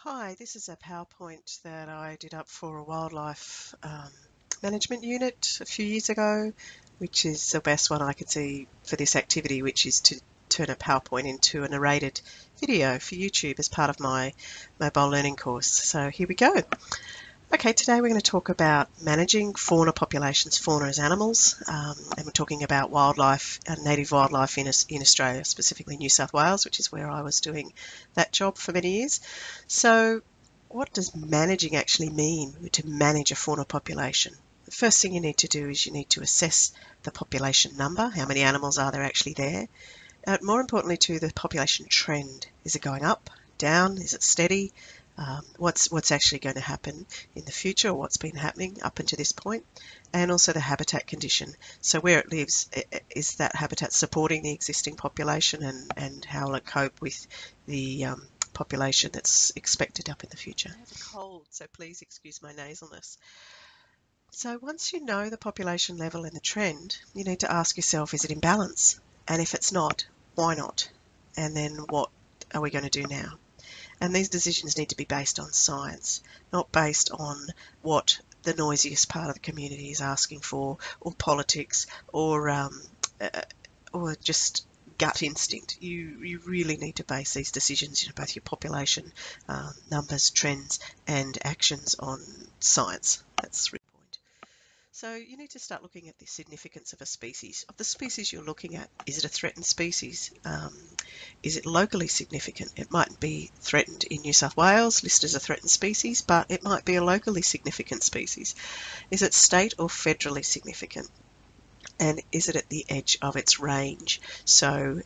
Hi, this is a PowerPoint that I did up for a wildlife management unit a few years ago, which is the best one I could see for this activity, which is to turn a PowerPoint into a narrated video for YouTube as part of my mobile learning course. So here we go. Okay, today we're going to talk about managing fauna populations. Fauna as animals, and we're talking about wildlife, native wildlife in Australia, specifically New South Wales, which is where I was doing that job for many years. So what does managing actually mean, to manage a fauna population? The first thing you need to do is you need to assess the population number. How many animals are there actually there? More importantly too, the population trend. Is it going up, down? Is it steady? What's actually going to happen in the future, or what's been happening up until this point, and also the habitat condition. So where it lives, is that habitat supporting the existing population, and how will it cope with the population that's expected up in the future? I have a cold, so please excuse my nasalness. So once you know the population level and the trend, you need to ask yourself, is it in balance? And if it's not, why not? And then what are we going to do now? And these decisions need to be based on science, not based on what the noisiest part of the community is asking for, or politics, or just gut instinct. You really need to base these decisions, both your population numbers, trends, and actions on science. That's the point. So you need to start looking at the significance of a species. Of the species you're looking at, is it a threatened species? Is it locally significant? It might be threatened in New South Wales, listed as a threatened species, but it might be a locally significant species. Is it state or federally significant? And is it at the edge of its range? So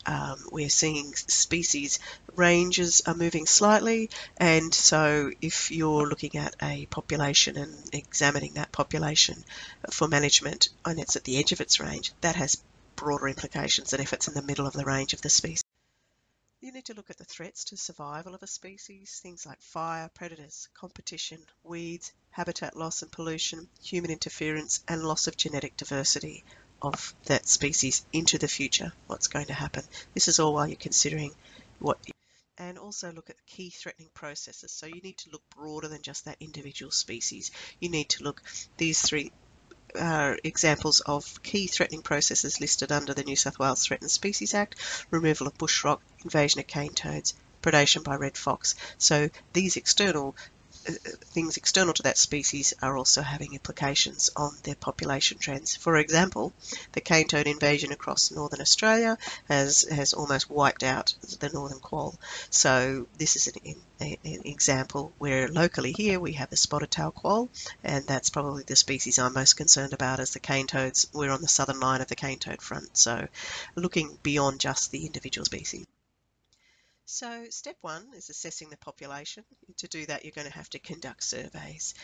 we're seeing species ranges are moving slightly, and so if you're looking at a population and examining that population for management and it's at the edge of its range, that has broader implications than if it's in the middle of the range of the species. You need to look at the threats to survival of a species, things like fire, predators, competition, weeds, habitat loss and pollution, human interference, and loss of genetic diversity of that species into the future. What's going to happen? This is all while you're considering and also look at key threatening processes. So you need to look broader than just that individual species. You need to look, these three examples of key threatening processes listed under the New South Wales Threatened Species Act: removal of bushrock, invasion of cane toads, predation by red fox. So these external things external to that species are also having implications on their population trends. For example, the cane toad invasion across northern Australia has almost wiped out the northern quoll. So this is an example where locally here we have the spotted tail quoll, and that's probably the species I'm most concerned about as the cane toads. We're on the southern line of the cane toad front, so looking beyond just the individual species. So step one is assessing the population. To do that, you're going to have to conduct surveys,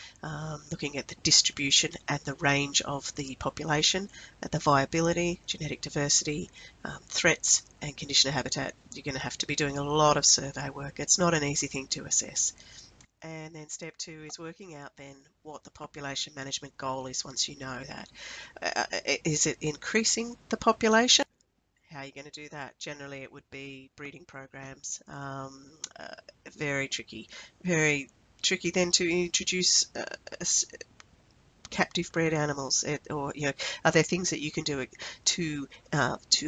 looking at the distribution and the range of the population, the viability, genetic diversity, threats, and condition of habitat. You're going to have to be doing a lot of survey work. It's not an easy thing to assess. And then step two is working out then what the population management goal is once you know that. Is it increasing the population? How are you going to do that? Generally, it would be breeding programs. Very tricky. Very tricky then to introduce captive bred animals, or are there things that you can do to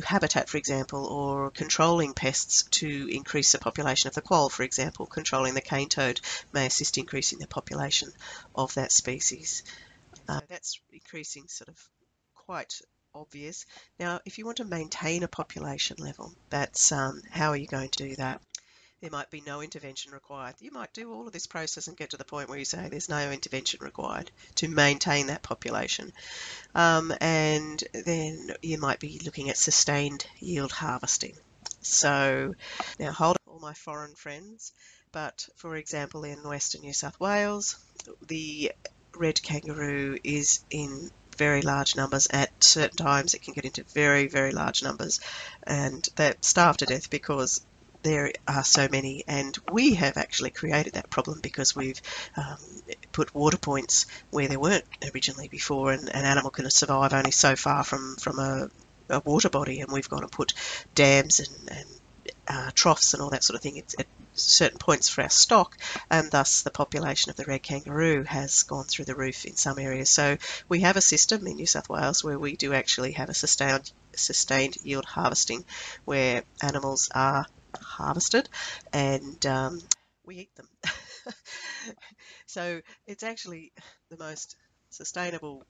habitat, for example, or controlling pests to increase the population of the quoll, for example? Controlling the cane toad may assist increasing the population of that species. That's increasing sort of quite obvious. Now, if you want to maintain a population level, that's how are you going to do that? There might be no intervention required. You might do all of this process and get to the point where you say there's no intervention required to maintain that population. And then you might be looking at sustained yield harvesting. So now hold on, all my foreign friends, but for example in Western New South Wales, the red kangaroo is in very large numbers. At certain times it can get into very, very large numbers, and they're starved to death because there are so many. And we have actually created that problem because we've put water points where there weren't originally before, and an animal can survive only so far from a water body, and we've gone and put dams and troughs and all that sort of thing. It's at certain points for our stock, and thus the population of the red kangaroo has gone through the roof in some areas. So we have a system in New South Wales where we do actually have a sustained yield harvesting, where animals are harvested and we eat them. So it's actually the most sustainable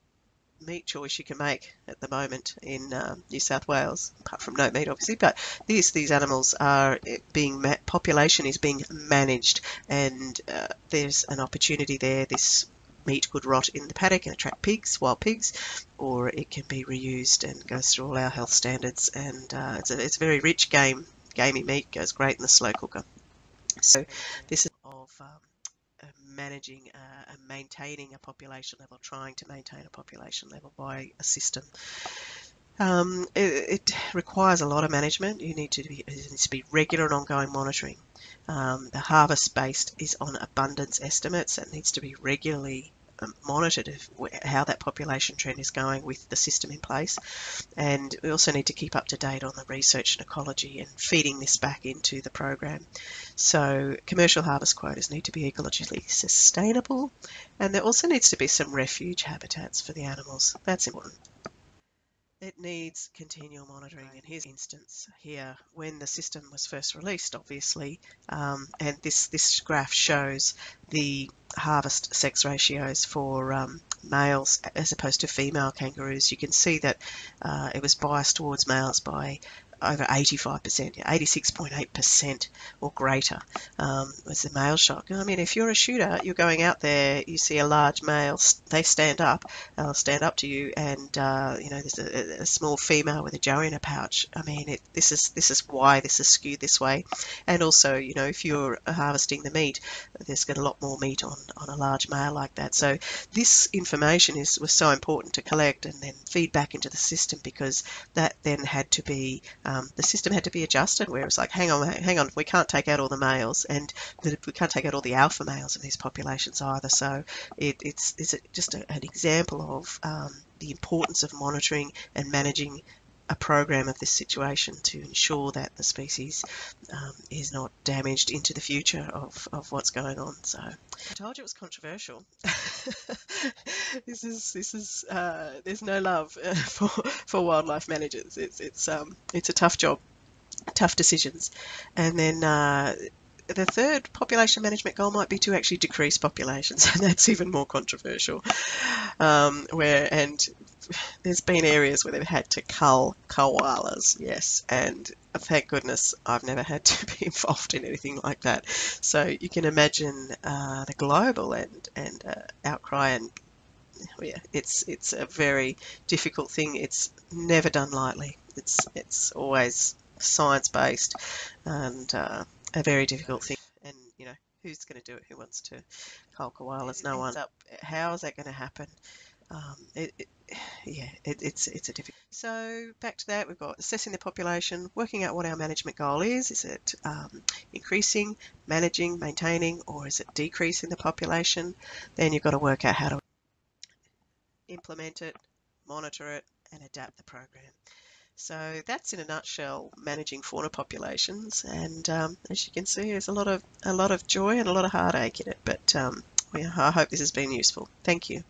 meat choice you can make at the moment in New South Wales, apart from no meat obviously, but these animals are being, population is being managed, and there's an opportunity there. This meat could rot in the paddock and attract pigs, wild pigs, or it can be reused and goes through all our health standards, and it's a very rich gamey meat, goes great in the slow cooker. So this is of managing and maintaining a population level, trying to maintain a population level by a system. It requires a lot of management. It needs to be regular and ongoing monitoring. The harvest based is on abundance estimates. It needs to be regularly monitored of how that population trend is going with the system in place, and we also need to keep up to date on the research and ecology and feeding this back into the program. So commercial harvest quotas need to be ecologically sustainable, and there also needs to be some refuge habitats for the animals. That's important. It needs continual monitoring. In his instance here, when the system was first released, obviously, and this graph shows the harvest sex ratios for males as opposed to female kangaroos, you can see that it was biased towards males by over 85%, 86.8% or greater was the male shock. I mean, if you're a shooter, you're going out there, you see a large male, they stand up, they'll stand up to you, and you know, there's a small female with a joey in a pouch. I mean, this is why this is skewed this way. And also, you know, if you're harvesting the meat, there's got a lot more meat on a large male like that. So this information was so important to collect and then feed back into the system, because that then had to be the system had to be adjusted, where it's like, hang on, we can't take out all the males, and we can't take out all the alpha males in these populations either. So it's just an example of the importance of monitoring and managing a program of this situation to ensure that the species is not damaged into the future of what's going on. So I told you it was controversial. This is there's no love for wildlife managers. It's a tough job, tough decisions. And then the third population management goal might be to actually decrease populations, and that's even more controversial. And there's been areas where they've had to cull koalas, yes, and thank goodness I've never had to be involved in anything like that. So you can imagine the global and outcry, and yeah, it's a very difficult thing. It's never done lightly. It's always science-based and a very difficult thing. And you know, who's going to do it? Who wants to cull koalas? No one. How is that going to happen? It's a difficult. So back to that, we've got assessing the population, working out what our management goal is. Is it increasing, managing, maintaining, or is it decreasing the population? Then you've got to work out how to implement it, monitor it, and adapt the program. So that's in a nutshell managing fauna populations, and as you can see, there's a lot of joy and a lot of heartache in it. But I hope this has been useful. Thank you.